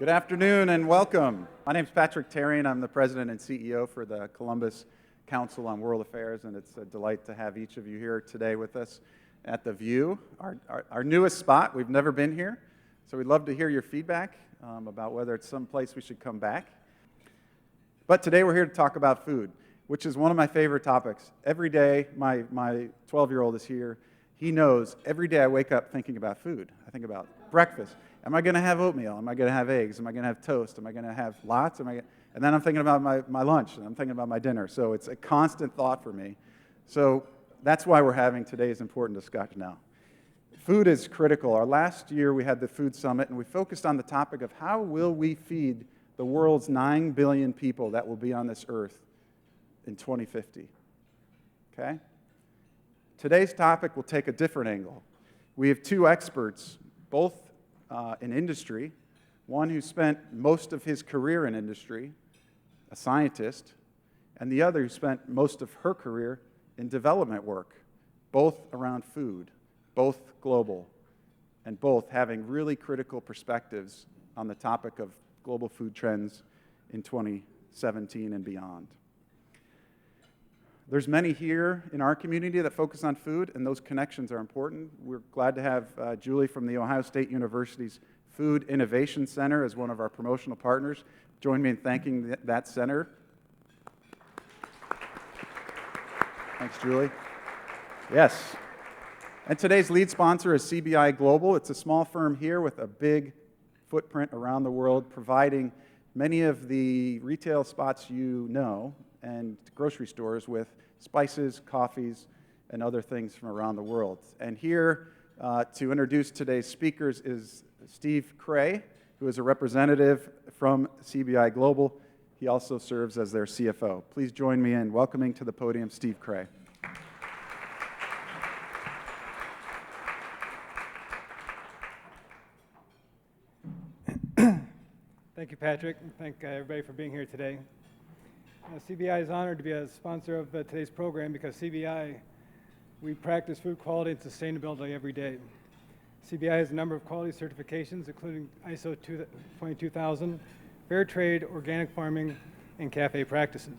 Good afternoon and welcome. My name is Patrick Tarian. I'm the president and CEO for the Columbus Council on World Affairs, and it's a delight to have each of you here today with us at The View, our newest spot. We've never been here, so we'd love to hear your feedback about whether it's some place we should come back. But today we're here to talk about food, which is one of my favorite topics. Every day, my 12-year-old is here. He knows every day I wake up thinking about food. I think about breakfast. Am I going to have oatmeal? Am I going to have eggs? Am I going to have toast? Am I going to have lots? And then I'm thinking about my lunch, and I'm thinking about my dinner. So it's a constant thought for me. So that's why we're having today's important discussion now. Food is critical. Our last year we had the Food Summit, and we focused on the topic of how will we feed the world's 9 billion people that will be on this earth in 2050. Okay? Today's topic will take a different angle. We have two experts, both in industry, one who spent most of his career in industry, a scientist, and the other who spent most of her career in development work, both around food, both global, and both having really critical perspectives on the topic of global food trends in 2017 and beyond. There's many here in our community that focus on food, and those connections are important. We're glad to have Julie from the Ohio State University's Food Innovation Center as one of our promotional partners. Join me in thanking that center. Thanks, Julie. Yes. And today's lead sponsor is CBI Global. It's a small firm here with a big footprint around the world, providing many of the retail spots you know and grocery stores with spices, coffees, and other things from around the world. And here to introduce today's speakers is Steve Cray, who is a representative from CBI Global. He also serves as their CFO. Please join me in welcoming to the podium Steve Cray. Thank you, Patrick, and thank everybody for being here today. CBI is honored to be a sponsor of today's program because CBI, we practice food quality and sustainability every day. CBI has a number of quality certifications, including ISO 22000, fair trade, organic farming, and CAFE practices.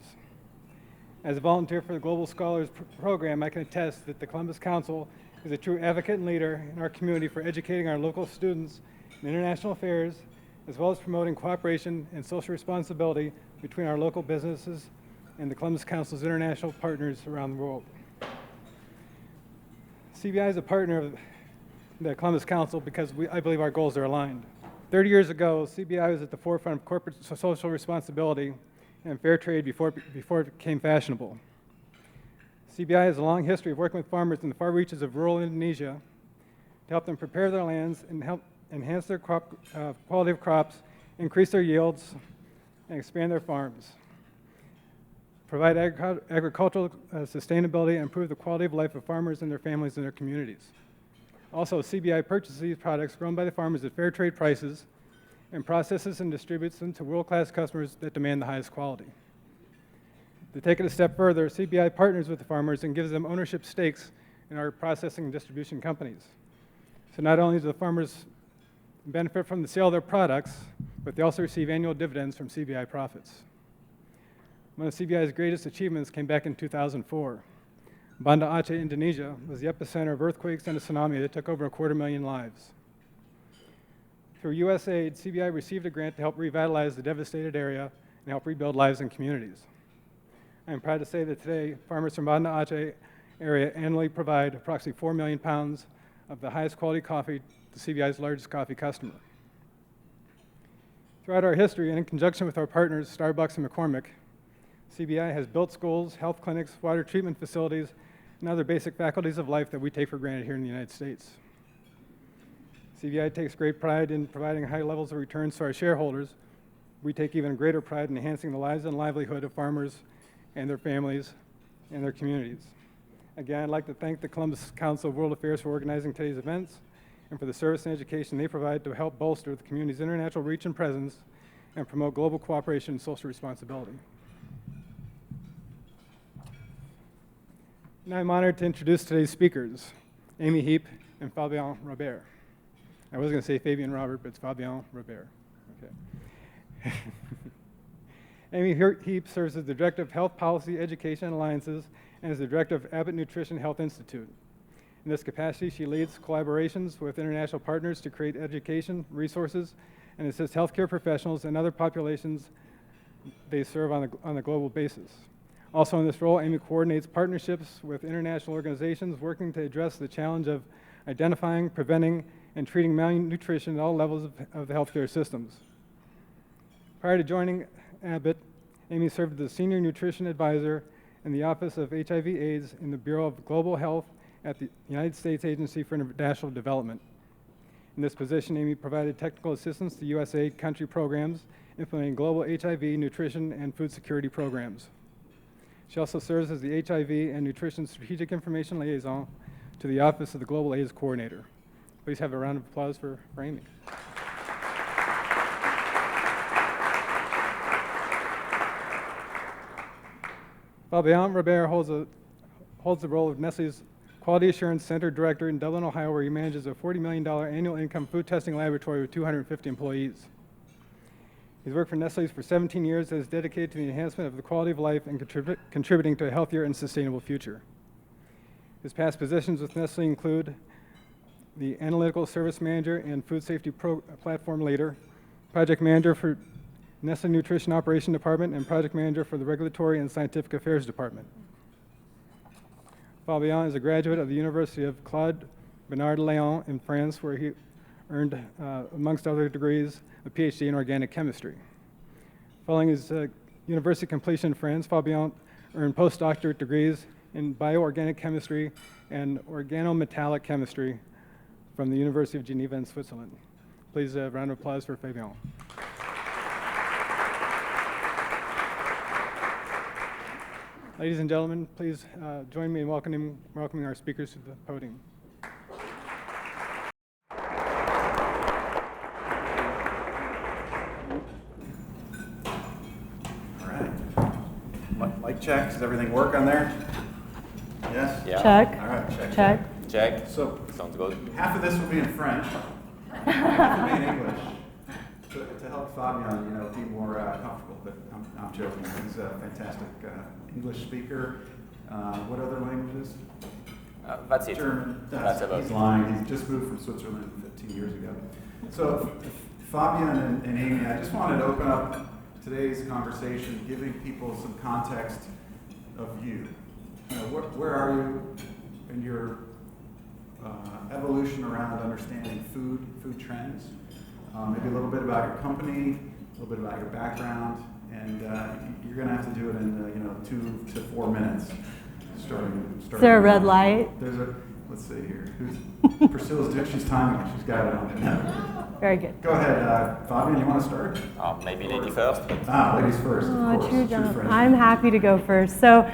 As a volunteer for the Global Scholars Program, I can attest that the Columbus Council is a true advocate and leader in our community for educating our local students in international affairs, as well as promoting cooperation and social responsibility between our local businesses and the Columbus Council's international partners around the world. CBI is a partner of the Columbus Council because I believe our goals are aligned. 30 years ago, CBI was at the forefront of corporate social responsibility and fair trade before it became fashionable. CBI has a long history of working with farmers in the far reaches of rural Indonesia to help them prepare their lands and help enhance their quality of crops, increase their yields, and expand their farms, provide agricultural sustainability, and improve the quality of life of farmers and their families and their communities. Also, CBI purchases these products grown by the farmers at fair trade prices and processes and distributes them to world-class customers that demand the highest quality. To take it a step further, CBI partners with the farmers and gives them ownership stakes in our processing and distribution companies. So not only do the farmers benefit from the sale of their products, but they also receive annual dividends from CBI profits. One of CBI's greatest achievements came back in 2004. Banda Aceh, Indonesia, was the epicenter of earthquakes and a tsunami that took over 250,000 lives. Through USAID, CBI received a grant to help revitalize the devastated area and help rebuild lives and communities. I am proud to say that today, farmers from Banda Aceh area annually provide approximately 4 million pounds of the highest quality coffee to CBI's largest coffee customer. Throughout our history, and in conjunction with our partners, Starbucks and McCormick, CBI has built schools, health clinics, water treatment facilities, and other basic faculties of life that we take for granted here in the United States. CBI takes great pride in providing high levels of returns to our shareholders. We take even greater pride in enhancing the lives and livelihood of farmers and their families and their communities. Again, I'd like to thank the Columbus Council of World Affairs for organizing today's events and for the service and education they provide to help bolster the community's international reach and presence and promote global cooperation and social responsibility. Now I'm honored to introduce today's speakers, Amy Heap and Fabien Robert. I was going to say Fabien Robert, but it's Fabien Robert. Okay. Amy Heap serves as the Director of Health Policy, Education, and Alliances, and is the Director of Abbott Nutrition Health Institute. In this capacity, she leads collaborations with international partners to create education, resources, and assist healthcare professionals and other populations they serve on a global basis. Also in this role, Amy coordinates partnerships with international organizations working to address the challenge of identifying, preventing, and treating malnutrition at all levels of the healthcare systems. Prior to joining Abbott, Amy served as Senior Nutrition Advisor in the Office of HIV/AIDS in the Bureau of Global Health at the United States Agency for International Development. In this position, Amy provided technical assistance to USAID country programs, implementing global HIV, nutrition, and food security programs. She also serves as the HIV and Nutrition Strategic Information Liaison to the Office of the Global AIDS Coordinator. Please have a round of applause for Amy. Fabien Robert holds the role of Nestle's Quality Assurance Center Director in Dublin, Ohio, where he manages a $40 million annual income food testing laboratory with 250 employees. He's worked for Nestle for 17 years and is dedicated to the enhancement of the quality of life and contributing to a healthier and sustainable future. His past positions with Nestle include the Analytical Service Manager and Food Safety Platform Leader, Project Manager for Nestle Nutrition Operation Department, and Project Manager for the Regulatory and Scientific Affairs Department. Fabien is a graduate of the University of Claude Bernard Léon in France, where he earned, amongst other degrees, a PhD in organic chemistry. Following his university completion in France, Fabien earned postdoctorate degrees in bioorganic chemistry and organometallic chemistry from the University of Geneva in Switzerland. Please, a round of applause for Fabien. Ladies and gentlemen, please join me in welcoming our speakers to the podium. All right. Mic check. Does everything work on there? Yes? Yeah. Check. All right, check. Check. Check. So Sounds good. half of this will be in French, half will be in English. To help Fabien, be more comfortable, but I'm joking. He's a fantastic English speaker. What other languages? That's it. German. That's about He's it. lying. He's just moved from Switzerland 15 years ago. So Fabien and Amy, I just wanted to open up today's conversation, giving people some context of you. Where are you in your evolution around understanding food trends? Maybe a little bit about your company, a little bit about your background, and you're going to have to do it in 2 to 4 minutes. Starting. Is there a red light? Let's see here. Priscilla's she's timing. She's got it on it. Very good. Go ahead, Fabien. You want to start? Maybe lady first. Ladies first. Of course. True, True John. French. I'm happy to go first. So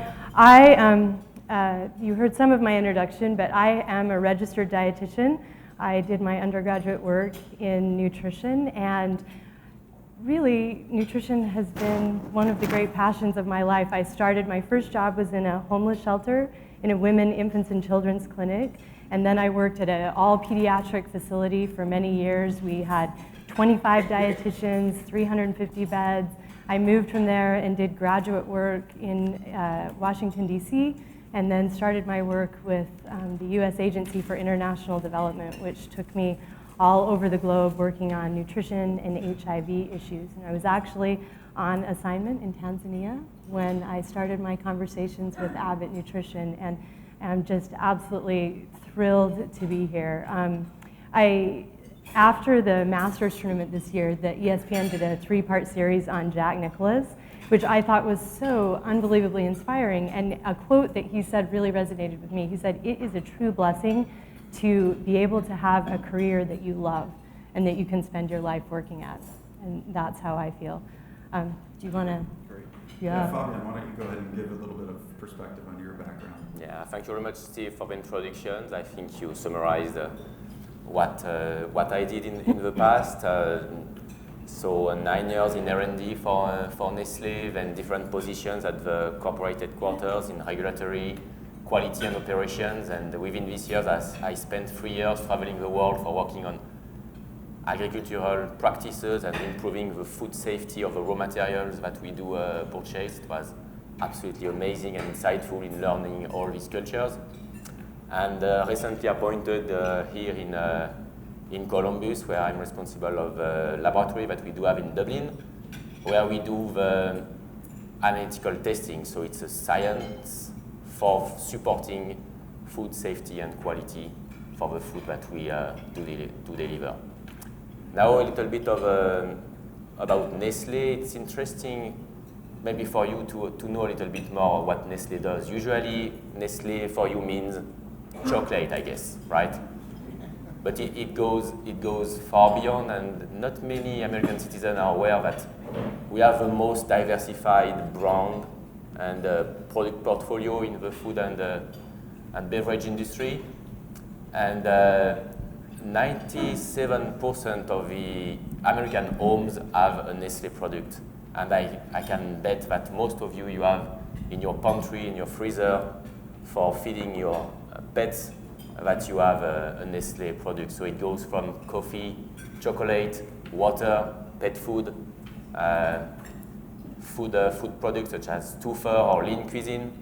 you heard some of my introduction, but I am a registered dietitian. I did my undergraduate work in nutrition, and really, nutrition has been one of the great passions of my life. My first job was in a homeless shelter, in a women, infants, and children's clinic, and then I worked at an all-pediatric facility for many years. We had 25 dietitians, 350 beds. I moved from there and did graduate work in Washington, D.C., and then started my work with the U.S. Agency for International Development, which took me all over the globe working on nutrition and HIV issues. And I was actually on assignment in Tanzania when I started my conversations with Abbott Nutrition, and I'm just absolutely thrilled to be here. After the Masters tournament this year, the ESPN did a 3-part series on Jack Nicklaus, which I thought was so unbelievably inspiring, and a quote that he said really resonated with me. He said, "It is a true blessing to be able to have a career that you love and that you can spend your life working at." And that's how I feel. Do you want to? Great. Yeah. Fabien, why don't you go ahead and give a little bit of perspective on your background? Yeah, thank you very much, Steve, for the introductions. I think you summarized what I did in the past. So 9 years in R&D for Nestle, then different positions at the corporate headquarters in regulatory, quality and operations, and within these years I spent 3 years traveling the world for working on agricultural practices and improving the food safety of the raw materials that we do purchase. It was absolutely amazing and insightful in learning all these cultures. And recently appointed here in Columbus, where I'm responsible of a laboratory that we do have in Dublin, where we do the analytical testing. So it's a science for supporting food safety and quality for the food that we do deliver. Now a little bit of about Nestlé. It's interesting maybe for you to know a little bit more what Nestlé does. Usually Nestlé for you means chocolate, I guess, right? But it goes far beyond, and not many American citizens are aware that we have the most diversified brand and product portfolio in the food and beverage industry. And 97% of the American homes have a Nestlé product. And I can bet that most of you have in your pantry, in your freezer, for feeding your pets, that you have a Nestlé product. So it goes from coffee, chocolate, water, pet food, food products such as Touffer or Lean Cuisine.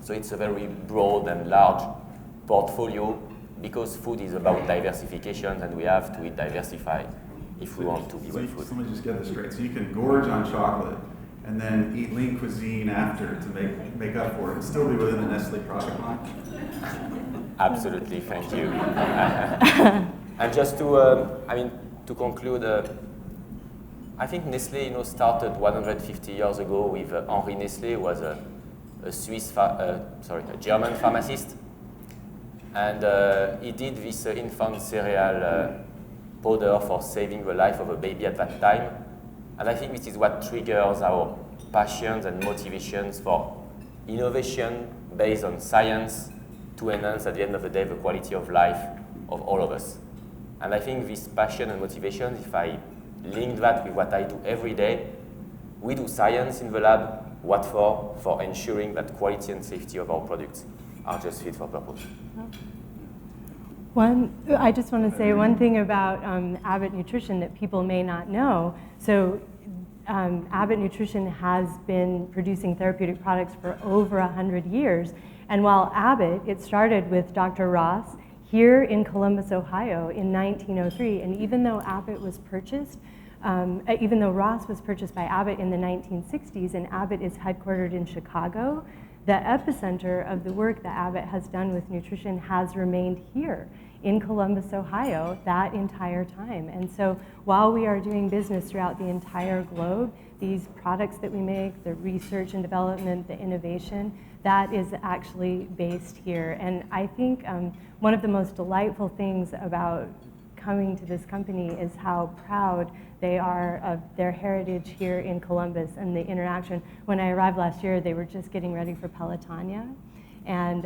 So it's a very broad and large portfolio, because food is about diversification, and we have to diversify if we want to be with food. So let me just get this straight. So you can gorge on chocolate and then eat Lean Cuisine after to make up for it and still be within the Nestlé product line? Absolutely, thank you. And just to conclude, I think Nestlé, started 150 years ago with Henri Nestlé, who was a German pharmacist, and he did this infant cereal powder for saving the life of a baby at that time. And I think this is what triggers our passions and motivations for innovation based on science to enhance, at the end of the day, the quality of life of all of us. And I think this passion and motivation, if I link that with what I do every day, we do science in the lab. What for? For ensuring that quality and safety of our products are just fit for purpose. I just want to say one thing about Abbott Nutrition that people may not know. So Abbott Nutrition has been producing therapeutic products for over 100 years. And while Abbott, it started with Dr. Ross here in Columbus, Ohio in 1903. And even though Abbott was purchased, even though Ross was purchased by Abbott in the 1960s, and Abbott is headquartered in Chicago, the epicenter of the work that Abbott has done with nutrition has remained here in Columbus, Ohio, that entire time. And so while we are doing business throughout the entire globe, these products that we make, the research and development, the innovation, that is actually based here. And I think one of the most delightful things about coming to this company is how proud they are of their heritage here in Columbus and the interaction. When I arrived last year, they were just getting ready for Pelotonia. And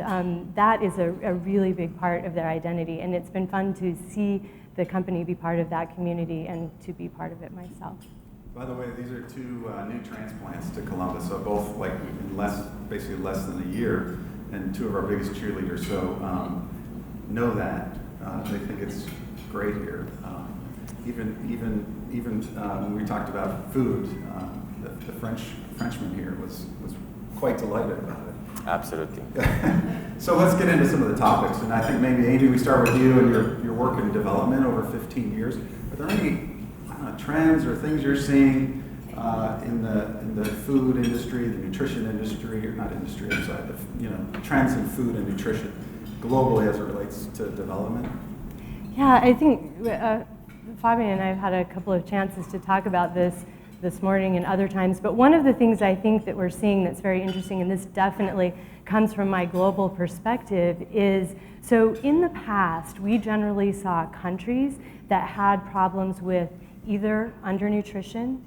that is a really big part of their identity. And it's been fun to see the company be part of that community and to be part of it myself. By the way, these are two new transplants to Columbus, so both in basically less than a year, and two of our biggest cheerleaders. So know that. They think it's great here. Even when we talked about food, the Frenchman here was quite delighted about it. Absolutely. So let's get into some of the topics, and I think maybe Amy, we start with you and your work in development over 15 years. Are there any trends or things you're seeing in the food industry, the nutrition industry, or not industry, I'm sorry, trends in food and nutrition globally as it relates to development? Yeah, I think Fabian and I have had a couple of chances to talk about this morning and other times, but one of the things I think that we're seeing that's very interesting, and this definitely comes from my global perspective, is so in the past, we generally saw countries that had problems with either undernutrition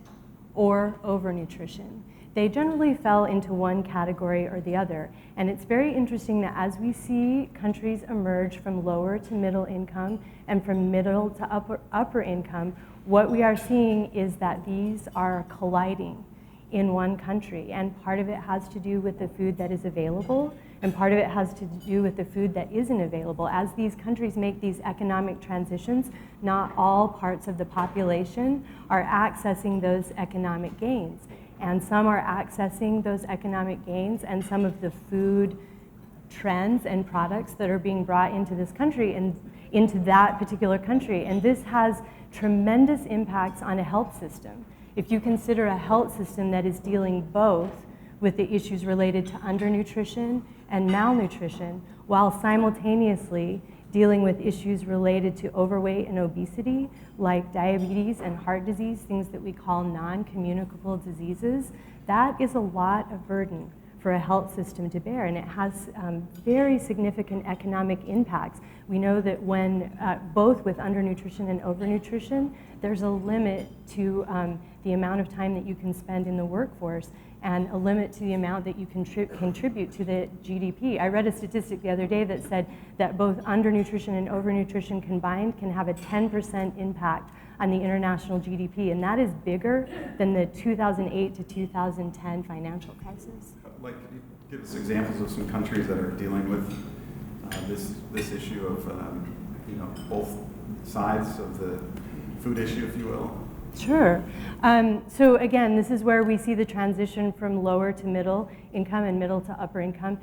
or overnutrition. They generally fell into one category or the other. And it's very interesting that as we see countries emerge from lower to middle income and from middle to upper income, what we are seeing is that these are colliding in one country. And part of it has to do with the food that is available, and part of it has to do with the food that isn't available. As these countries make these economic transitions, not all parts of the population are accessing those economic gains. And some are accessing those economic gains, and some of the food trends and products that are being brought into this country and into that particular country. And this has tremendous impacts on a health system. If you consider a health system that is dealing both with the issues related to undernutrition and malnutrition, while simultaneously dealing with issues related to overweight and obesity, like diabetes and heart disease, things that we call non-communicable diseases, that is a lot of burden for a health system to bear, and it has very significant economic impacts. We know that when, both with undernutrition and overnutrition, there's a limit to the amount of time that you can spend in the workforce, and a limit to the amount that you contribute to the GDP. I read a statistic the other day that said that both undernutrition and overnutrition combined can have a 10% impact on the international GDP, and that is bigger than the 2008 to 2010 financial crisis. Like, can you give us examples of some countries that are dealing with this issue of both sides of the food issue, if you will? Sure. So again, this is where we see the transition from lower to middle income and middle to upper income.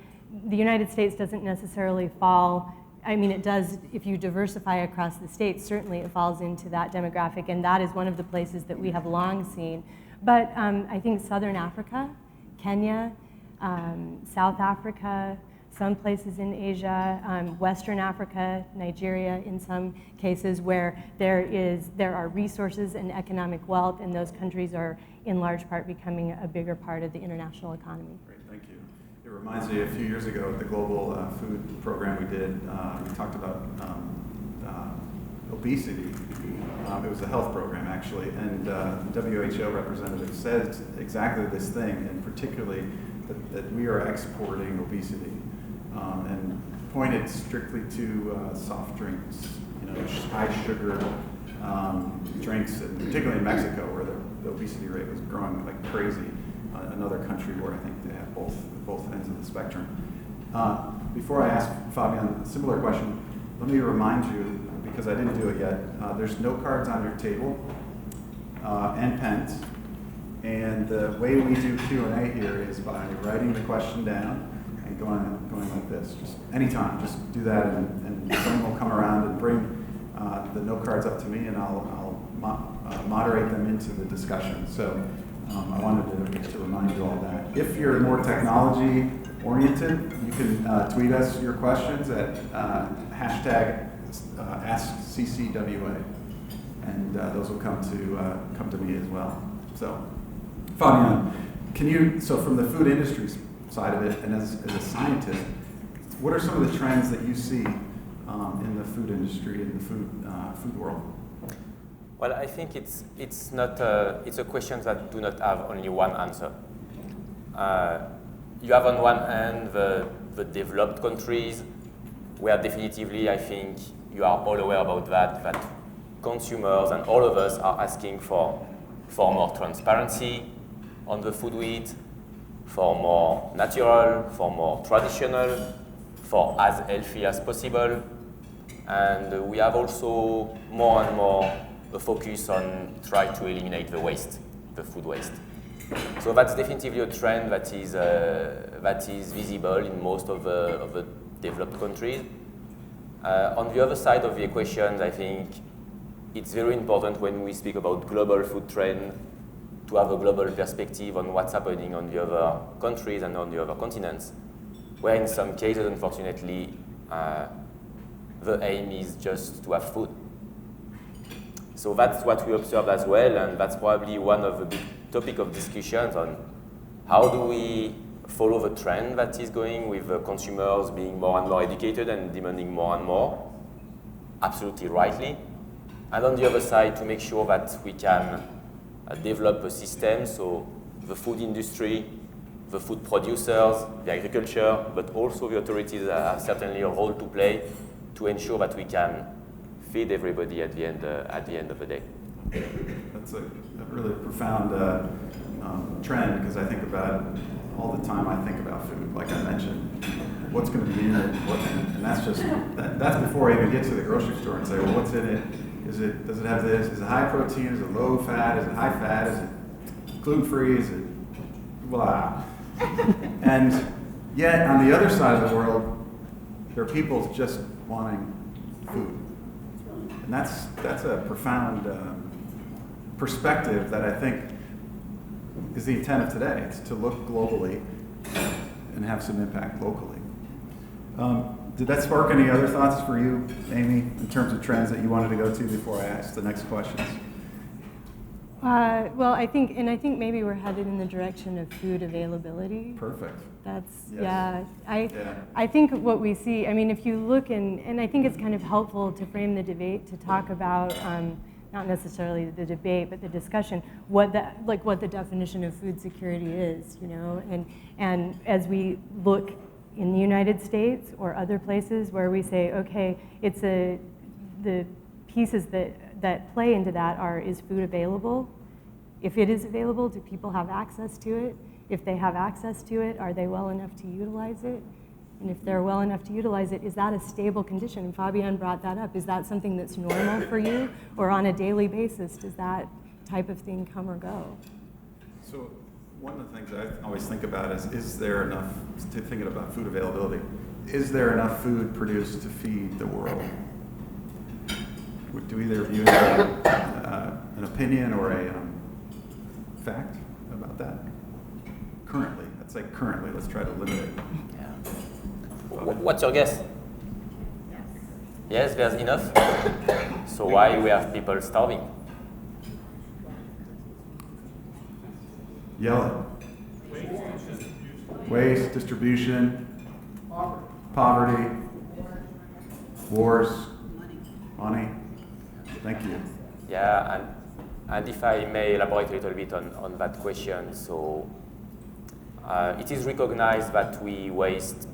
The United States doesn't necessarily fall, I mean, it does, if you diversify across the states, certainly it falls into that demographic, and that is one of the places that we have long seen. But I think Southern Africa, Kenya, South Africa, some places in Asia, Western Africa, Nigeria in some cases, where there are resources and economic wealth, and those countries are in large part becoming a bigger part of the international economy. Great, thank you. It reminds me, a few years ago at the global food program we did, we talked about obesity. It was a health program, actually, and the WHO representative said exactly this thing, and particularly that we are exporting obesity, and pointed strictly to soft drinks, high sugar drinks, and particularly in Mexico, where the obesity rate was growing like crazy. Another country where I think they have both ends of the spectrum. Before I ask Fabian a similar question, let me remind you, because I didn't do it yet, there's note cards on your table and pens. And the way we do Q&A here is by writing the question down and going like this. Just anytime, just do that, and someone will come around and bring the note cards up to me, and I'll moderate them into the discussion. So I wanted to remind you all that. If you're more technology oriented, you can tweet us your questions at hashtag AskCCWA, and those will come to me as well. So, Fabian, so from the food industry side of it, and as a scientist, what are some of the trends that you see in the food industry, in the food world? Well, I think it's a question that do not have only one answer. You have on one hand the developed countries, where definitively I think you are all aware about that consumers and all of us are asking for more transparency on the food we eat, for more natural, for more traditional, for as healthy as possible. And we have also more and more a focus on try to eliminate the waste, the food waste. So that's definitely a trend that is visible in most of the developed countries. On the other side of the equation, I think it's very important when we speak about global food trend to have a global perspective on what's happening on the other countries and on the other continents, where in some cases, unfortunately, the aim is just to have food. So that's what we observed as well, and that's probably one of the big topic of discussions on how do we follow the trend that is going with consumers being more and more educated and demanding more and more, absolutely rightly. And on the other side, to make sure that we can develop a system, so the food industry, the food producers, the agriculture, but also the authorities have certainly a role to play to ensure that we can feed everybody at the end of the day. That's a really profound trend because I think about it all the time. I think about food, like I mentioned. What's going to be in it? And that's just that's before I even get to the grocery store and say, well, what's in it? Does it have this? Is it high protein? Is it low fat? Is it high fat? Is it gluten-free? Is it blah? And yet, on the other side of the world, there are people just wanting food. And that's a profound perspective that I think is the intent of today. It's to look globally and have some impact locally. Did that spark any other thoughts for you, Amy, in terms of trends that you wanted to go to before I ask the next questions? Well, I think maybe we're headed in the direction of food availability. Perfect. That's, Yes. yeah. I think what we see, I mean, if you look and I think it's kind of helpful to frame the debate to talk about, not necessarily the debate, but the discussion, what the definition of food security is, you know, and as we look in the United States or other places where we say, okay, the pieces that play into that is food available? If it is available, do people have access to it? If they have access to it, are they well enough to utilize it? And if they're well enough to utilize it, is that a stable condition? And Fabian brought that up. Is that something that's normal for you? Or on a daily basis, does that type of thing come or go? So one of the things I always think about is there enough, thinking about food availability, is there enough food produced to feed the world? Do either of you have an opinion or a fact about that? Currently, let's say currently, let's try to limit it. Yeah. What's your guess? Yes, there's enough. So why we have people starving? Yell it. Waste, distribution, poverty, wars, money. Thank you. Yeah, and if I may elaborate a little bit on that question, so it is recognized that we waste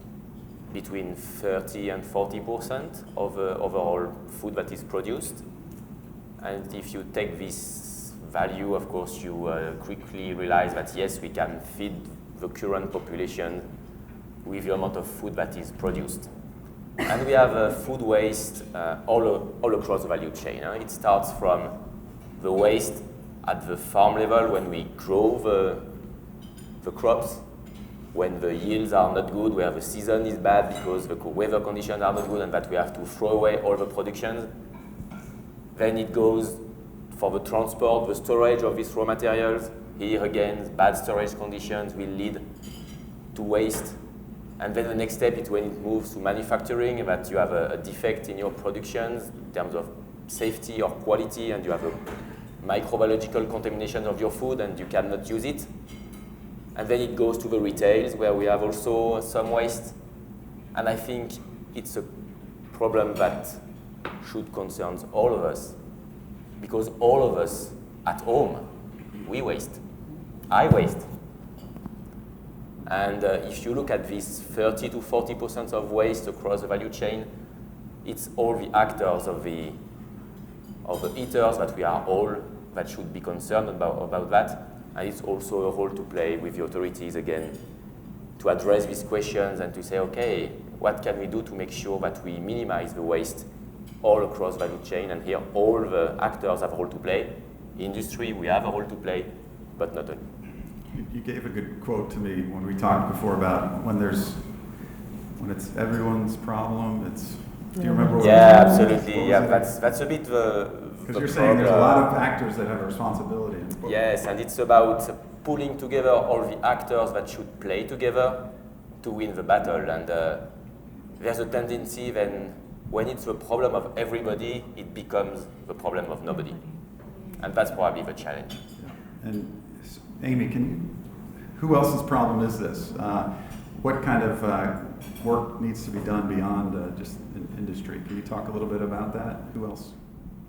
between 30 and 40% of overall food that is produced. And if you take this value, of course, you quickly realize that yes, we can feed the current population with the amount of food that is produced. And we have food waste all across the value chain. It starts from the waste at the farm level when we grow the crops. When the yields are not good, where the season is bad because the weather conditions are not good and that we have to throw away all the productions. Then it goes for the transport, the storage of these raw materials. Here again, bad storage conditions will lead to waste. And then the next step is when it moves to manufacturing, that you have a defect in your productions in terms of safety or quality, and you have a microbiological contamination of your food and you cannot use it. And then it goes to the retails where we have also some waste. And I think it's a problem that should concern all of us, because all of us at home, we waste. I waste. And if you look at this 30 to 40% of waste across the value chain, it's all the actors of the eaters that we are all that should be concerned about that. And it's also a role to play with the authorities again to address these questions and to say, okay, what can we do to make sure that we minimize the waste all across the value chain? And here all the actors have a role to play. Industry, we have a role to play, but not only. You gave a good quote to me when we talked before about when it's everyone's problem. Do you remember what? Yeah, absolutely. Yeah, that's a bit because you're saying there's a lot of actors that have a responsibility. Yes, and it's about pulling together all the actors that should play together to win the battle. And there's a tendency then, when it's the problem of everybody, it becomes the problem of nobody. And that's probably the challenge. Yeah. And Amy, who else's problem is this? What kind of work needs to be done beyond just industry? Can you talk a little bit about that? Who else?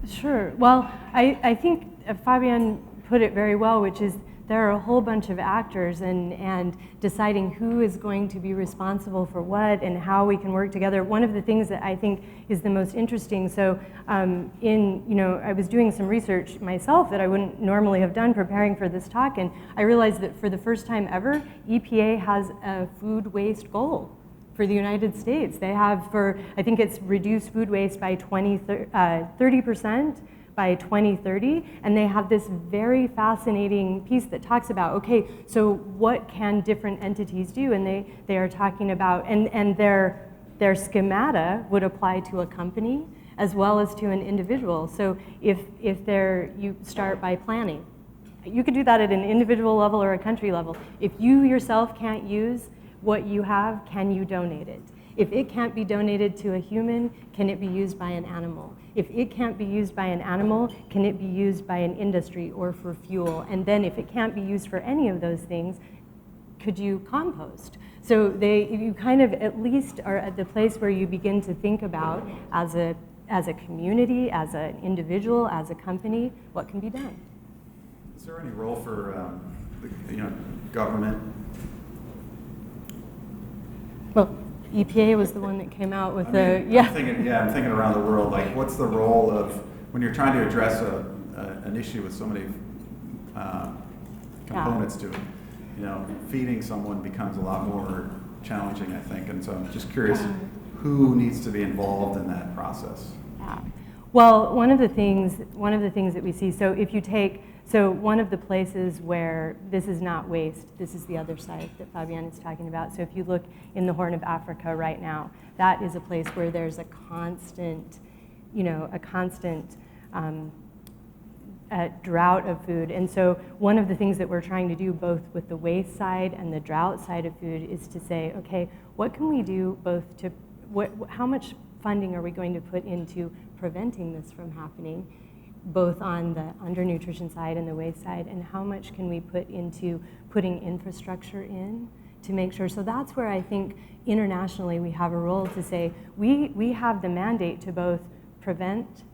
Sure. Well, I think Fabian put it very well, which is there are a whole bunch of actors, and deciding who is going to be responsible for what and how we can work together. One of the things that I think is the most interesting, so I was doing some research myself that I wouldn't normally have done preparing for this talk, and I realized that for the first time ever, EPA has a food waste goal for the United States. They have I think it's reduce food waste by 30% by 2030, and they have this very fascinating piece that talks about, okay, so what can different entities do? And they are talking about, and their schemata would apply to a company as well as to an individual. So if you start by planning, you could do that at an individual level or a country level. If you yourself can't use what you have, can you donate it? If it can't be donated to a human, can it be used by an animal? If it can't be used by an animal, can it be used by an industry or for fuel? And then if it can't be used for any of those things, could you compost? So you kind of at least are at the place where you begin to think about as a community, as an individual, as a company, what can be done. Is there any role for government? Well, EPA was the one that came out with I'm thinking around the world, like what's the role of, when you're trying to address an issue with so many components to it, feeding someone becomes a lot more challenging, I think, and so I'm just curious who needs to be involved in that process. Yeah. Well, one of the things that we see, so one of the places where this is not waste, this is the other side that Fabienne is talking about. So if you look in the Horn of Africa right now, that is a place where there's a constant drought of food. And so one of the things that we're trying to do both with the waste side and the drought side of food is to say, okay, what can we do how much funding are we going to put into preventing this from happening, both on the undernutrition side and the waste side, and how much can we put into putting infrastructure in to make sure. So that's where I think internationally we have a role to say, we have the mandate to both prevent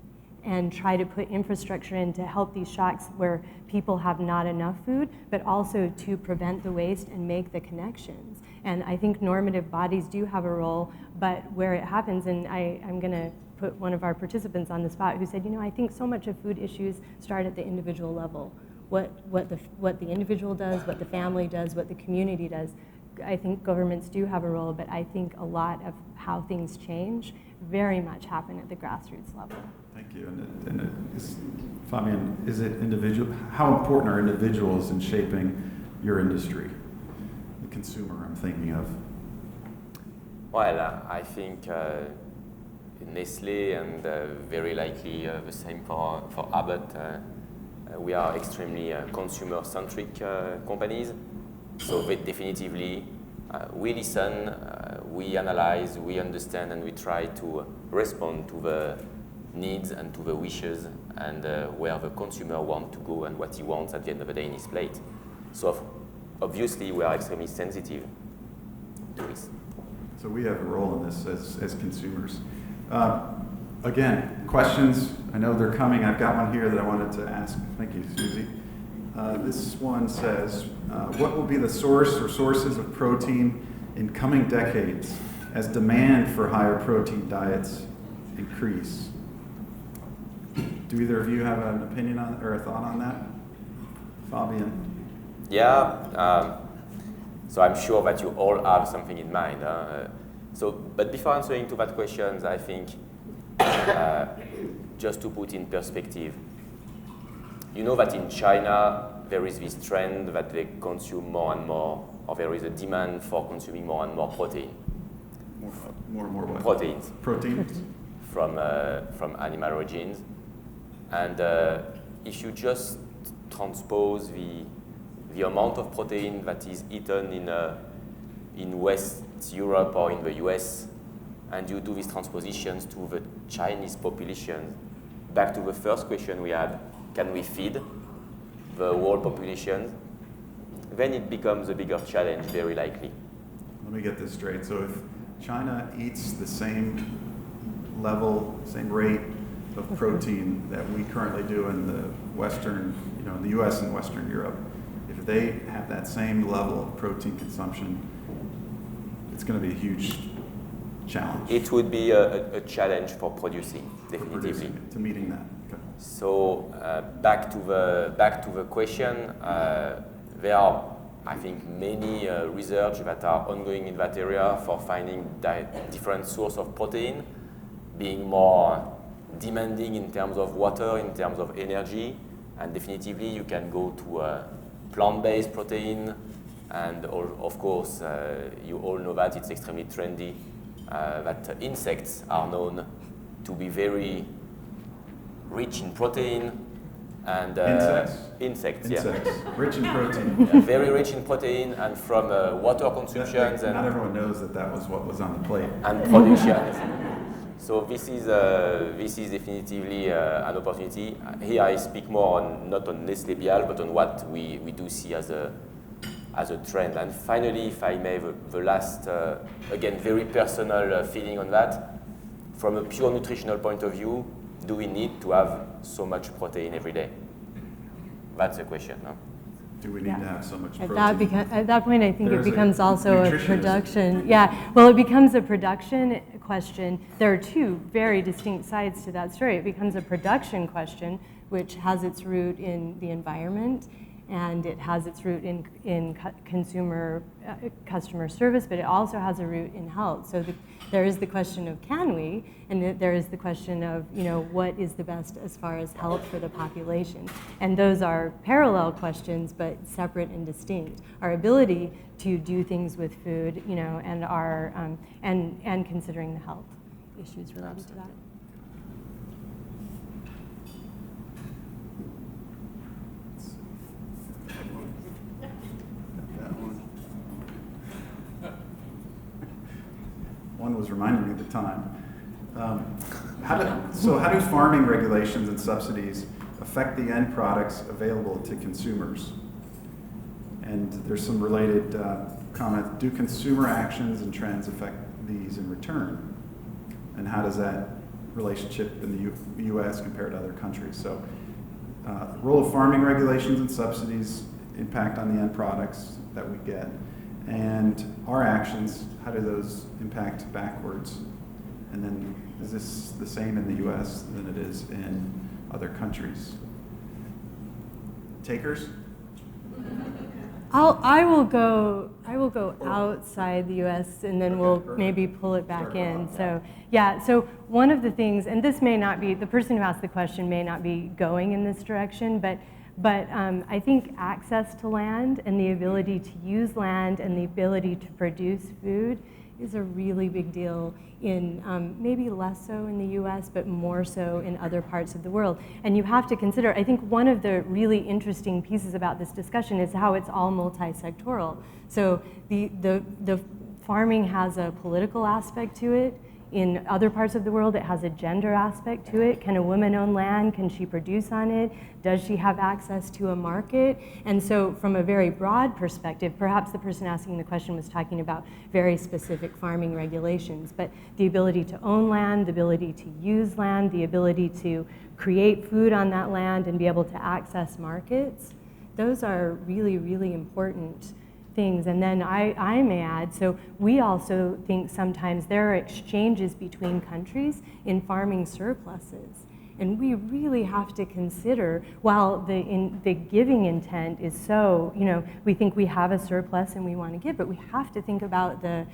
and try to put infrastructure in to help these shocks where people have not enough food, but also to prevent the waste and make the connections. And I think normative bodies do have a role, but where it happens, and I'm gonna put one of our participants on the spot who said, I think so much of food issues start at the individual level. What the individual does, what the family does, what the community does. I think governments do have a role, but I think a lot of how things change very much happen at the grassroots level. Thank you. Fabienne, is it individual? How important are individuals in shaping your industry? The consumer, I'm thinking of. Well, I think Nestlé and very likely the same for Abbott. We are extremely consumer-centric companies. So definitively, we listen, we analyze, we understand, and we try to respond to the needs and to the wishes and where the consumer wants to go and what he wants at the end of the day in his plate. So obviously, we are extremely sensitive to this. So we have a role in this as consumers. Again, questions, I know they're coming. I've got one here that I wanted to ask. Thank you, Susie. This one says, what will be the source or sources of protein in coming decades as demand for higher protein diets increase? Do either of you have an opinion on or a thought on that? Fabienne? Yeah, so I'm sure that you all have something in mind. But before answering to that question, I think just to put in perspective, you know that in China, there is this trend that they consume more and more, or there is a demand for consuming more and more protein. More and more what? Proteins. Proteins? From animal origins. And if you just transpose the amount of protein that is eaten in West Europe or in the US, and you do these transpositions to the Chinese population, back to the first question we had, can we feed the world population? Then it becomes a bigger challenge, very likely. Let me get this straight. So if China eats the same level, same rate of protein that we currently do in the Western, in the US and Western Europe, if do they have that same level of protein consumption? It's going to be a huge challenge. It would be a challenge for producing, for definitively. producing, to meeting that. Okay. So back to the question, there are, I think, many research that are ongoing in that area for finding different source of protein, being more demanding in terms of water, in terms of energy, and definitively you can go to plant-based protein, and of course you all know that it's extremely trendy, that insects are known to be very rich in protein, and insects, yeah. Rich in protein. Very rich in protein, and from water consumption Not everyone knows that that was what was on the plate. and production. So this is definitively an opportunity. Here I speak more on not on Nestlé Bial, but on what we do see as a trend. And finally, if I may, the last again very personal feeling on that, from a pure nutritional point of view, do we need to have so much protein every day? That's the question. No? Do we need to have so much protein? At that point, I think There's it becomes also a nutritionist. production. Yeah, well, it becomes a production question. There are two very distinct sides to that story. It becomes a production question, which has its root in the environment, and it has its root in customer service, but it also has a root in health. So there is the question of can we, and there is the question of, you know, what is the best as far as health for the population. And those are parallel questions, but separate and distinct. Our ability to do things with food, you know, and our and considering the health issues related to that. One was reminding me of the time. How do farming regulations and subsidies affect the end products available to consumers? And there's some related comment. Do consumer actions and trends affect these in return? And how does that relationship in the U.S. compare to other countries? So role of farming regulations and subsidies impact on the end products that we get. And our actions, how do those impact backwards? And then is this the same in the U.S. than it is in other countries? Takers? I will go outside the U.S. and then we'll maybe pull it back in. So yeah, so one of the things, and this may not be, the person who asked the question may not be going in this direction, but I think access to land and the ability to use land and the ability to produce food is a really big deal in maybe less so in the US, but more so in other parts of the world. And you have to consider, I think one of the really interesting pieces about this discussion is how it's all multi-sectoral. So the farming has a political aspect to it. In other parts of the world, it has a gender aspect to it. Can a woman own land? Can she produce on it? Does she have access to a market? And so from a very broad perspective, perhaps the person asking the question was talking about very specific farming regulations, but the ability to own land, the ability to use land, the ability to create food on that land and be able to access markets, those are really, really important things. And then I may add, so we also think sometimes there are exchanges between countries in farming surpluses. And we really have to consider, while the giving intent is so, you know, we think we have a surplus and we want to give, but we have to think about the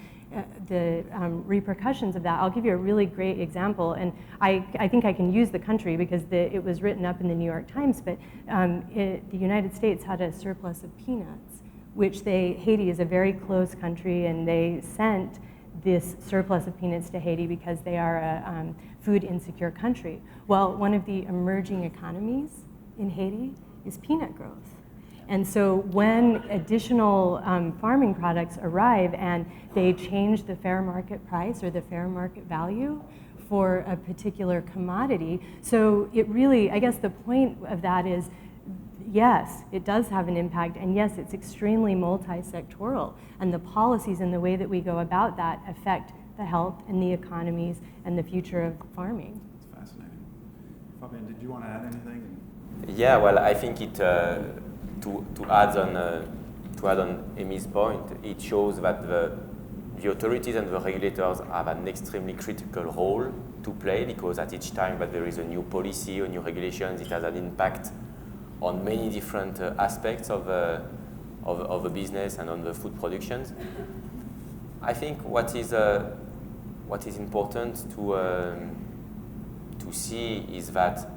repercussions of that. I'll give you a really great example, and I think I can use the country because it was written up in the New York Times, but the United States had a surplus of peanuts, which Haiti is a very close country, and they sent this surplus of peanuts to Haiti because they are a food insecure country. Well, one of the emerging economies in Haiti is peanut growth. And so when additional farming products arrive and they change the fair market price or the fair market value for a particular commodity, so it really, I guess the point of that is, yes, it does have an impact, and yes, it's extremely multi-sectoral, and the policies and the way that we go about that affect the health and the economies and the future of farming. That's fascinating. Fabian, did you want to add anything? Yeah, well, I think to add on Amy's point, it shows that the authorities and the regulators have an extremely critical role to play, because at each time that there is a new policy or new regulations, it has an impact on many different aspects of a business and on the food productions. I think what is important to see is that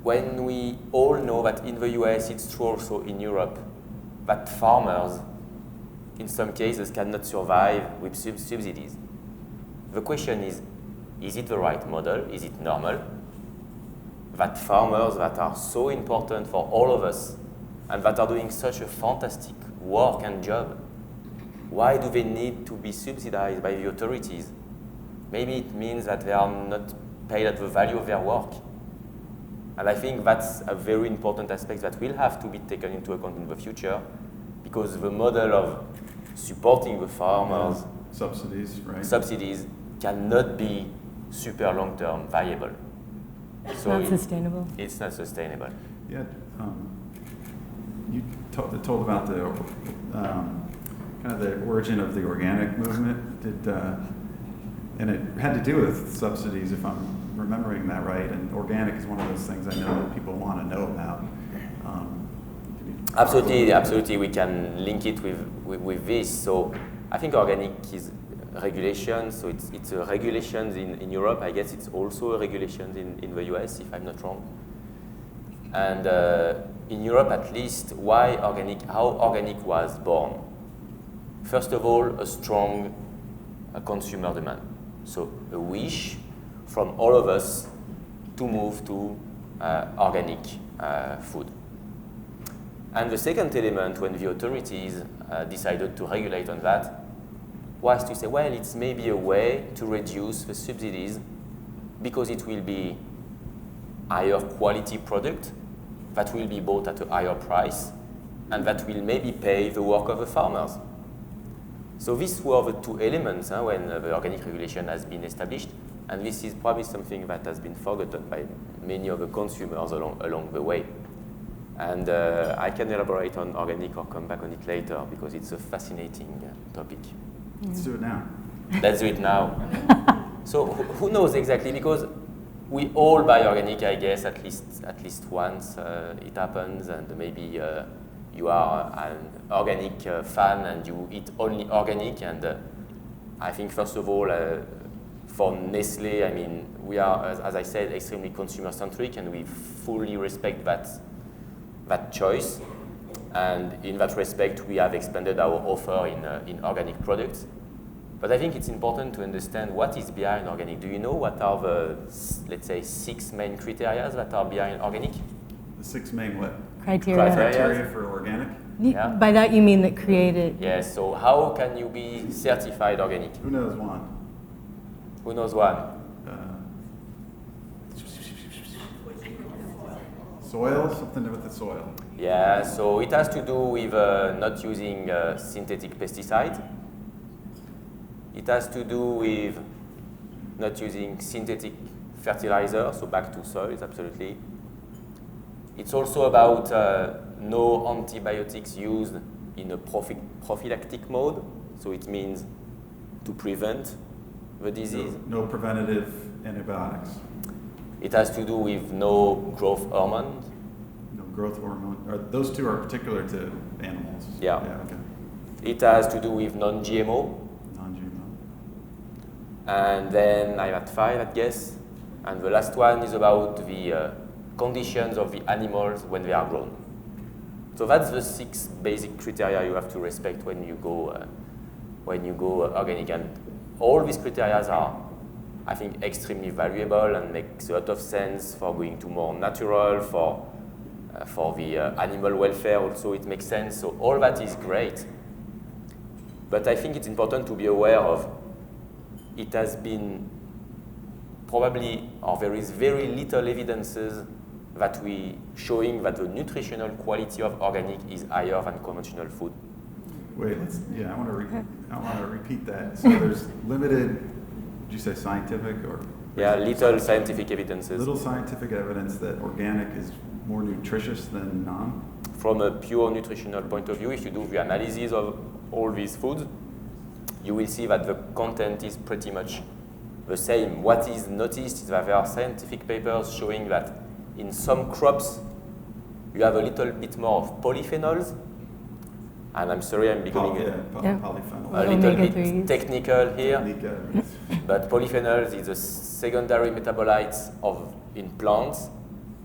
when we all know that in the US, it's true also in Europe, that farmers in some cases cannot survive with subsidies. The question is it the right model? Is it normal that farmers that are so important for all of us and that are doing such a fantastic work and job, why do they need to be subsidized by the authorities? Maybe it means that they are not paid at the value of their work. And I think that's a very important aspect that will have to be taken into account in the future, because the model of supporting the farmers, subsidies cannot be super long-term viable. It's not sustainable. It's not sustainable. Yeah, you told about the kind of the origin of the organic movement. And it had to do with subsidies, if I'm remembering that right. And organic is one of those things I know that people want to know about. Absolutely, we can link it with this. So I think organic is regulation, so it's a regulations in Europe. I guess it's also a regulations in the US, if I'm not wrong. And in Europe, at least, how organic was born? First of all, a strong consumer demand. So a wish from all of us to move to organic food. And the second element, when the authorities decided to regulate on that, was to say, well, it's maybe a way to reduce the subsidies because it will be higher quality product that will be bought at a higher price and that will maybe pay the work of the farmers. So these were the two elements when the organic regulation has been established, and this is probably something that has been forgotten by many of the consumers along the way. And I can elaborate on organic or come back on it later because it's a fascinating topic. Let's do it now. Let's do it now. So who knows exactly? Because we all buy organic, I guess, at least once it happens, and maybe you are an organic fan and you eat only organic. And I think, first of all, for Nestlé, I mean, we are, as I said, extremely consumer-centric, and we fully respect that choice. And in that respect, we have expanded our offer in organic products. But I think it's important to understand what is behind organic. Do you know what are the, let's say, 6 main criteria that are behind organic? The 6 main what? Criteria For organic? Yeah. By that you mean that created. Yes, so how can you be certified organic? Who knows one? Who knows one? Soil? Something with the soil. Yeah, so it has to do with not using synthetic pesticide. It has to do with not using synthetic fertilizer, so back to soils, absolutely. It's also about no antibiotics used in a prophylactic mode, so it means to prevent the disease. No preventative antibiotics. It has to do with no growth hormones. No growth hormone. Those two are particular to animals. Yeah. Okay. It has to do with non-GMO. And then I had 5, I guess. And the last one is about the conditions of the animals when they are grown. So that's the 6 basic criteria you have to respect when you go organic. And all these criteria are, I think, extremely valuable and makes a lot of sense for going to more natural, for the animal welfare also it makes sense. So all that is great. But I think it's important to be aware of it has been probably, or there is very little evidences that we showing that the nutritional quality of organic is higher than conventional food. Wait, I want to repeat that. So there's limited, did you say scientific or? Yeah, little scientific evidences. Little scientific evidence that organic is more nutritious than non? From a pure nutritional point of view, if you do the analysis of all these foods, you will see that the content is pretty much the same. What is noticed is that there are scientific papers showing that in some crops, you have a little bit more of polyphenols. And I'm sorry, I'm becoming Polyphenols. a little Omega-3s. bit technical here. Nika, But polyphenols is a secondary metabolite in plants.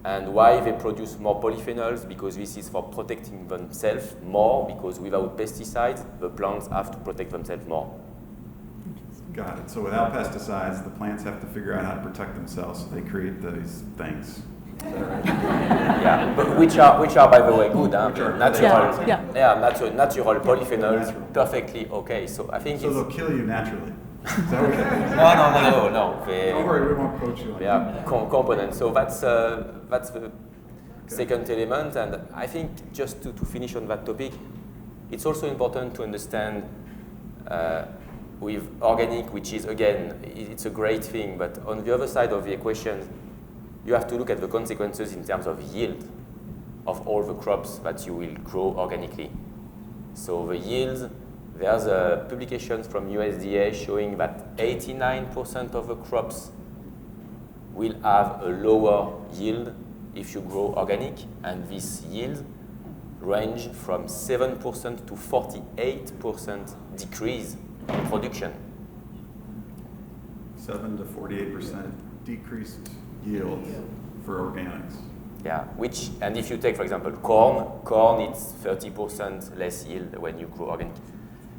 And why they produce more polyphenols? Because this is for protecting themselves more, because without pesticides, the plants have to protect themselves more. Got it. So without pesticides, the plants have to figure out how to protect themselves, so they create these things. Yeah, but which are by the way good, huh? Which are Natural, Yeah. natural polyphenols, Natural. perfectly okay. So I think So it's they'll kill you naturally. Is that okay? no. Don't worry, we won't quote you on They that. are components. So that's the second element. And I think just to finish on that topic, it's also important to understand with organic, which is again, it's a great thing, but on the other side of the equation, you have to look at the consequences in terms of yield of all the crops that you will grow organically. So the yields, there's publications from USDA showing that 89% of the crops will have a lower yield if you grow organic, and this yield range from 7% to 48% decrease in production. 7 to 48% decreased yield for organics. Yeah, and if you take, for example, corn, it's 30% less yield when you grow organic.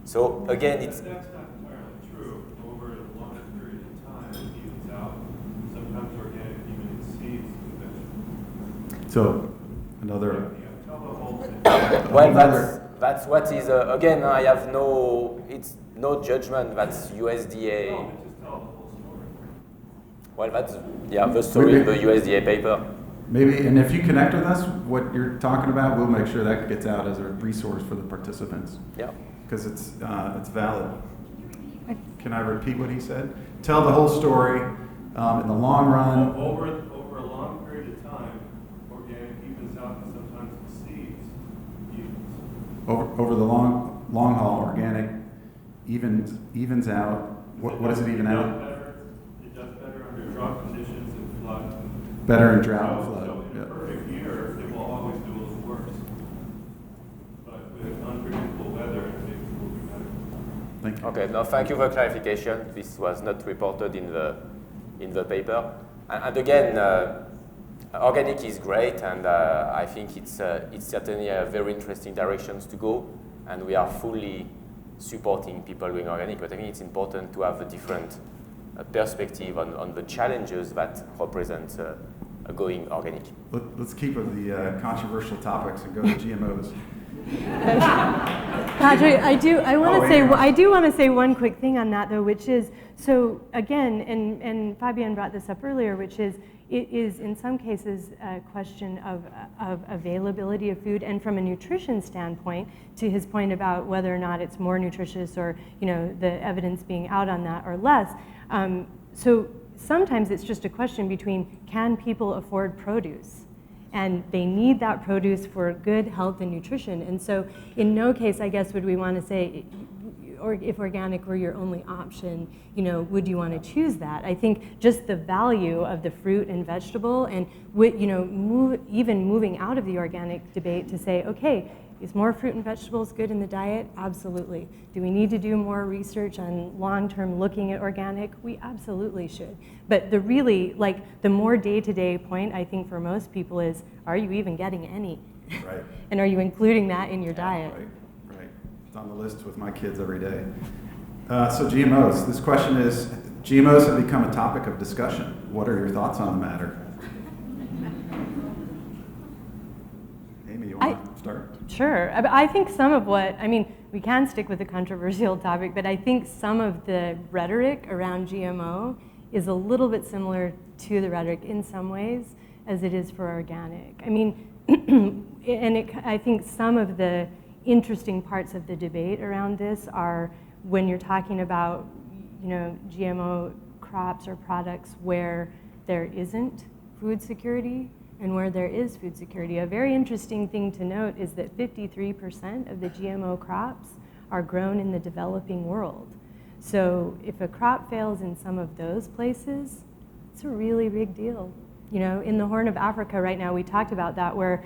So again, it's... That's not entirely true. Over a longer period of time, it evens out. Sometimes organic even exceeds conventional. So another, Tell the whole thing. Well, that's what is, again, I have it's no judgment, that's USDA. No, just tell the whole story. Well, that's, the story in the USDA paper. maybe, and if you connect with us, what you're talking about, we'll make sure that gets out as a resource for the participants. Yeah. Because it's valid. Can I repeat what he said? Tell the whole story. In the long run, Over a long period of time, organic evens out and sometimes exceeds yields. over the long haul, organic evens out. What does it even out? It does better under drought conditions and flood. Better in drought and flood. So in a Yeah. perfect year, it will always do a little worse. But with unpredictable weather, things will be better. Thank you. Okay, now thank you for clarification. This was not reported in the paper. And again, organic is great, and I think it's certainly a very interesting directions to go, and we are fully supporting people doing organic. But I think it's important to have a different perspective on the challenges that represent going organic. Let's keep with the controversial topics and go to GMOs. Patrick, I want to say Aaron. I do want to say one quick thing on that though, which is so again, and Fabian brought this up earlier, which is it is in some cases a question of availability of food, and from a nutrition standpoint, to his point about whether or not it's more nutritious or the evidence being out on that or less. So sometimes it's just a question between can people afford produce? And they need that produce for good health and nutrition. And so in no case, I guess, would we want to say, or if organic were your only option, would you want to choose that? I think just the value of the fruit and vegetable, and even moving out of the organic debate to say, okay, is more fruit and vegetables good in the diet? Absolutely. Do we need to do more research on long-term looking at organic? We absolutely should. But the really, the more day-to-day point, I think, for most people is, are you even getting any? Right. And are you including that in your diet? Right. It's on the list with my kids every day. So GMOs. This question is, GMOs have become a topic of discussion. What are your thoughts on the matter? Amy, you want to start? Sure. I think some of we can stick with the controversial topic, but I think some of the rhetoric around GMO is a little bit similar to the rhetoric in some ways as it is for organic. I think some of the interesting parts of the debate around this are when you're talking about, GMO crops or products where there isn't food security, and where there is food security. A very interesting thing to note is that 53% of the GMO crops are grown in the developing world. So if a crop fails in some of those places, it's a really big deal. You know, in the Horn of Africa right now, we talked about that, where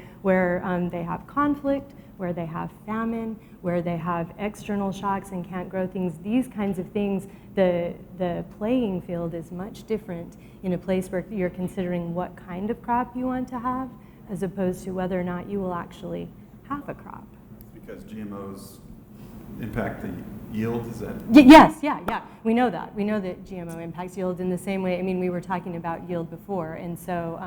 they have conflict, where they have famine, where they have external shocks and can't grow things, these kinds of things, the playing field is much different in a place where you're considering what kind of crop you want to have, as opposed to whether or not you will actually have a crop. Because GMOs impact the yield, is that? Yes, yeah. We know that. We know that GMO impacts yield in the same way. I mean, we were talking about yield before, and so,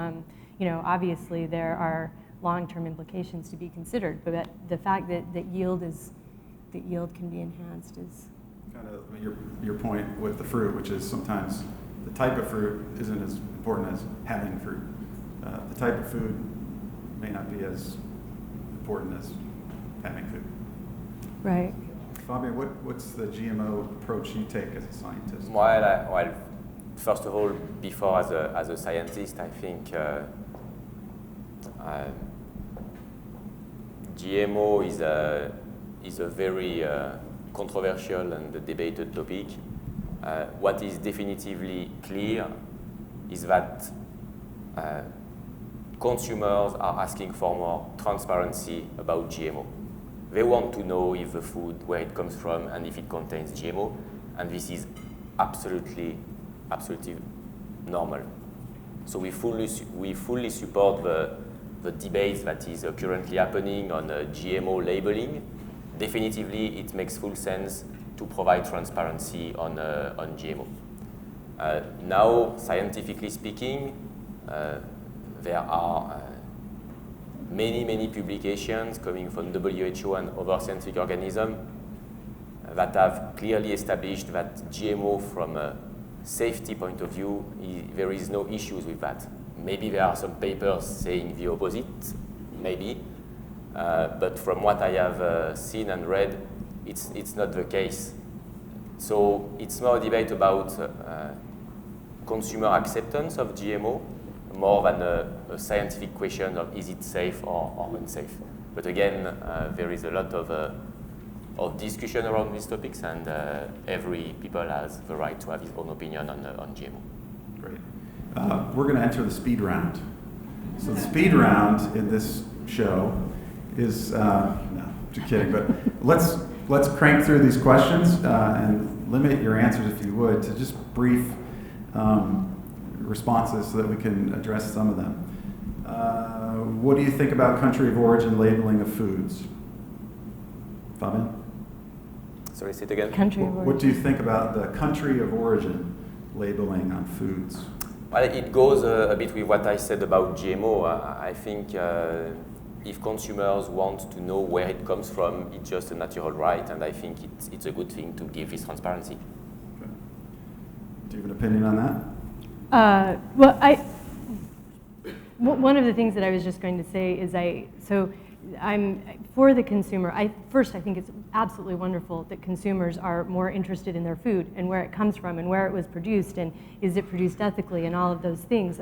you know, obviously there are long-term implications to be considered, but the fact that yield can be enhanced is Kind of your point with the fruit, which is sometimes the type of fruit isn't as important as having fruit. The type of food may not be as important as having food. right. Fabian, what's the GMO approach you take as a scientist? Well, first of all, before as a scientist, I think GMO is a very controversial and debated topic. What is definitively clear is that consumers are asking for more transparency about GMO. They want to know if the food, where it comes from, and if it contains GMO, and this is absolutely normal. So we fully support the debate that is currently happening on GMO labeling. Definitively, it makes full sense to provide transparency on GMO. Now, scientifically speaking, there are many publications coming from WHO and other scientific organisms that have clearly established that GMO, from a safety point of view, there is no issues with that. Maybe there are some papers saying the opposite, maybe, but from what I have seen and read, it's not the case. So it's more a debate about consumer acceptance of GMO, more than a scientific question of is it safe or unsafe. But again, there is a lot of discussion around these topics, and every people has the right to have his own opinion on GMO. Great. We're going to enter the speed round. So the speed round in this show is, no, just kidding, but let's crank through these questions and limit your answers, if you would, to just brief responses so that we can address some of them. What do you think about country of origin labeling of foods? Fabian? Sorry, say it again. Country of origin. What do you think about the country of origin labeling on foods? Well, it goes a bit with what I said about GMO. I think if consumers want to know where it comes from, it's just a natural right, and I think it's a good thing to give this transparency. Okay. Do you have an opinion on that? Well, one of the things that I was just going to say is I'm for the consumer. I think it's absolutely wonderful that consumers are more interested in their food and where it comes from and where it was produced and is it produced ethically and all of those things.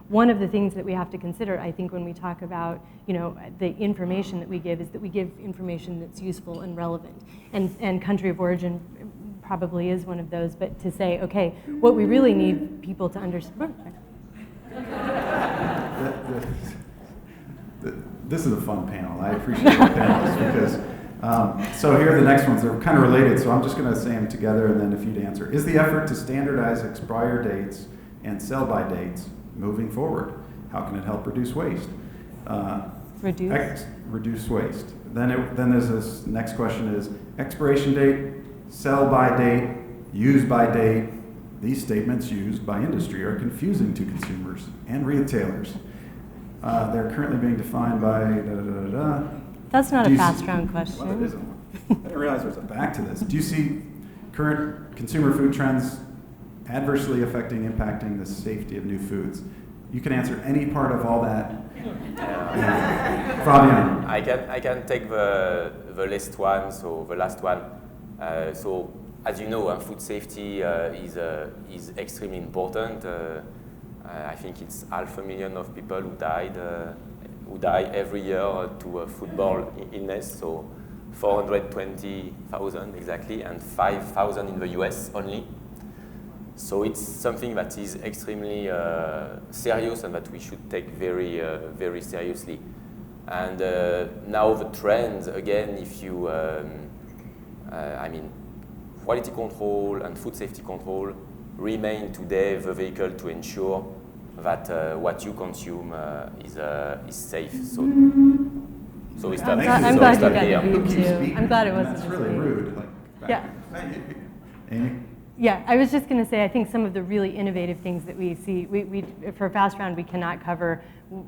One of the things that we have to consider, I think, when we talk about the information that we give is that we give information that's useful and relevant. And country of origin probably is one of those. But to say, okay, what we really need people to understand. This is a fun panel. I appreciate the panels because, so here are the next ones. They're kind of related, so I'm just going to say them together and then if you'd answer. Is the effort to standardize expire dates and sell-by dates moving forward? How can it help reduce waste? Reduce waste. Then there's this next question is expiration date, sell-by date, use-by date. These statements used by industry are confusing to consumers and retailers. They're currently being defined by da-da-da-da-da. That's not a fast round question. Well, it isn't one. I didn't realize there was a back to this. Do you see current consumer food trends adversely impacting the safety of new foods? You can answer any part of all that. Fabian. I can take the last one. So the last one. So as you know, food safety is extremely important. I think it's 500,000 of people who die every year to a football illness. So 420,000 exactly, and 5,000 in the US only. So it's something that is extremely serious and that we should take very, very seriously. And now the trend, again, if you, I mean, quality control and food safety control remain today the vehicle to ensure that what you consume is safe. So we start. I'm glad you got here. the view too. I'm glad it wasn't That's just really me. rude. Yeah. Amy? Yeah, I was just going to say, I think some of the really innovative things that we see, for Fast Round, we cannot cover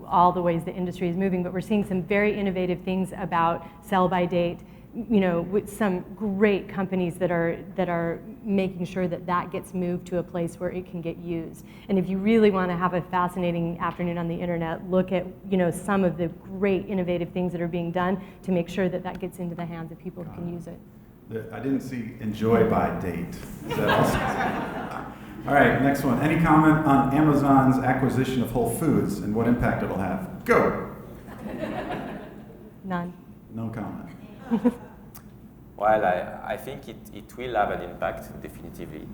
all the ways the industry is moving, but we're seeing some very innovative things about sell by date, you know, with some great companies that are making sure that that gets moved to a place where it can get used. And if you really want to have a fascinating afternoon on the internet, look at, you know, some of the great innovative things that are being done to make sure that that gets into the hands of people who can use it. I didn't see enjoy by date. Is that also? All right, next one. Any comment on Amazon's acquisition of Whole Foods and what impact it'll have? Go. None. No comment. Well, I think it will have an impact, definitively.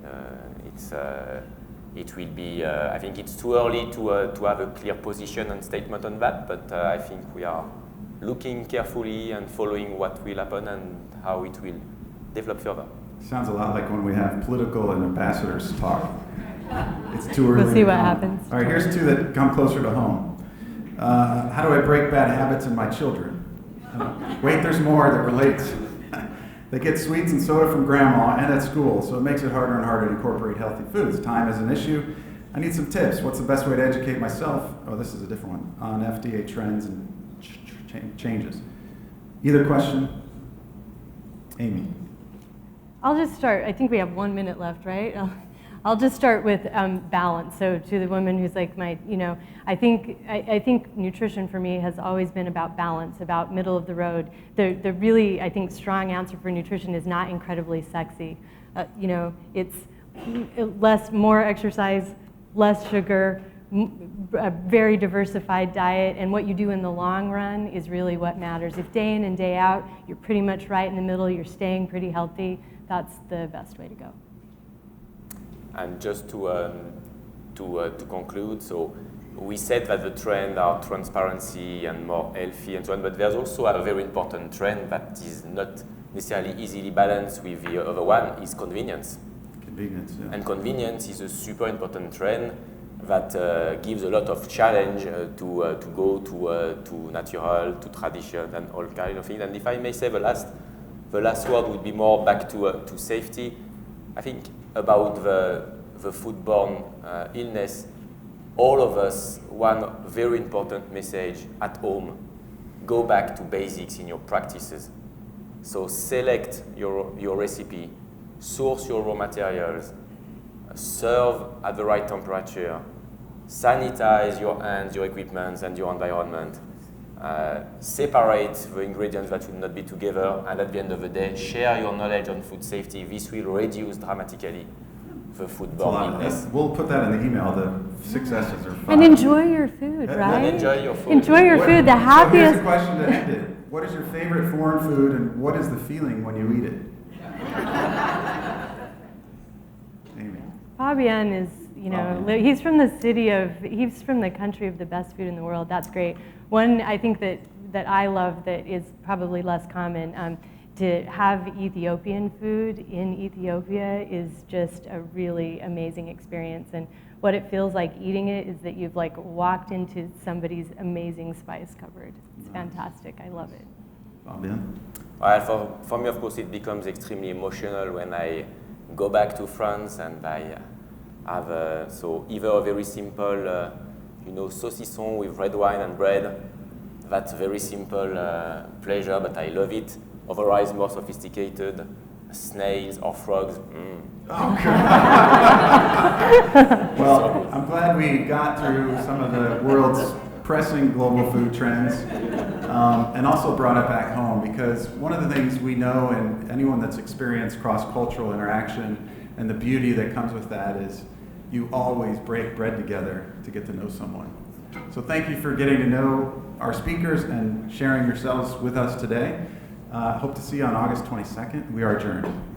It will be, I think it's too early to have a clear position and statement on that, but I think we are looking carefully and following what will happen and how it will develop further. Sounds a lot like when we have political and ambassadors talk. It's too early. We'll see to what comment. happens. All right, here's two that come closer to home. How do I break bad habits in my children? Wait, there's more that relates. They get sweets and soda from grandma and at school, so it makes it harder and harder to incorporate healthy foods. Time is an issue. I need some tips. What's the best way to educate myself? Oh, this is a different one. On FDA trends and changes. Either question? Amy. I'll just start. I think we have 1 minute left, right? I'll just start with balance. So to the woman who's like I think nutrition for me has always been about balance, about middle of the road. The really, I think, strong answer for nutrition is not incredibly sexy. It's more exercise, less sugar, a very diversified diet, and what you do in the long run is really what matters. If day in and day out, you're pretty much right in the middle, you're staying pretty healthy, that's the best way to go. And just to conclude, so we said that the trend are transparency and more healthy and so on, but there's also a very important trend that is not necessarily easily balanced with the other one, is convenience. Convenience, yeah. And convenience is a super important trend that gives a lot of challenge to go to natural, to tradition, and all kind of things. And if I may say, the last word would be more back to safety. I think about the foodborne illness, all of us, one very important message at home: go back to basics in your practices. So select your recipe, source your raw materials, serve at the right temperature, sanitize your hands, your equipment, and your environment. Separate the ingredients that should not be together, and at the end of the day, share your knowledge on food safety. This will reduce dramatically the foodborne illness. We'll put that in the email. The successes are fun. And enjoy your food, right? And enjoy your food. Enjoy your food. The So here's happiest. a question to end it. What is your favorite foreign food, and what is the feeling when you eat it? Amy. Fabian is, he's from he's from the country of the best food in the world. That's great. One, I think that I love that is probably less common, to have Ethiopian food in Ethiopia is just a really amazing experience. And what it feels like eating it is that you've like walked into somebody's amazing spice cupboard. It's fantastic. I love it. Fabian. Well, for me, of course, it becomes extremely emotional when I go back to France and I have so either a very simple, saucisson with red wine and bread. That's a very simple pleasure, but I love it. Otherwise, more sophisticated, snails or frogs. Okay. Well, I'm glad we got through some of the world's pressing global food trends and also brought it back home, because one of the things we know, and anyone that's experienced cross-cultural interaction and the beauty that comes with that, is you always break bread together to get to know someone. So thank you for getting to know our speakers and sharing yourselves with us today. Hope to see you on August 22nd. We are adjourned.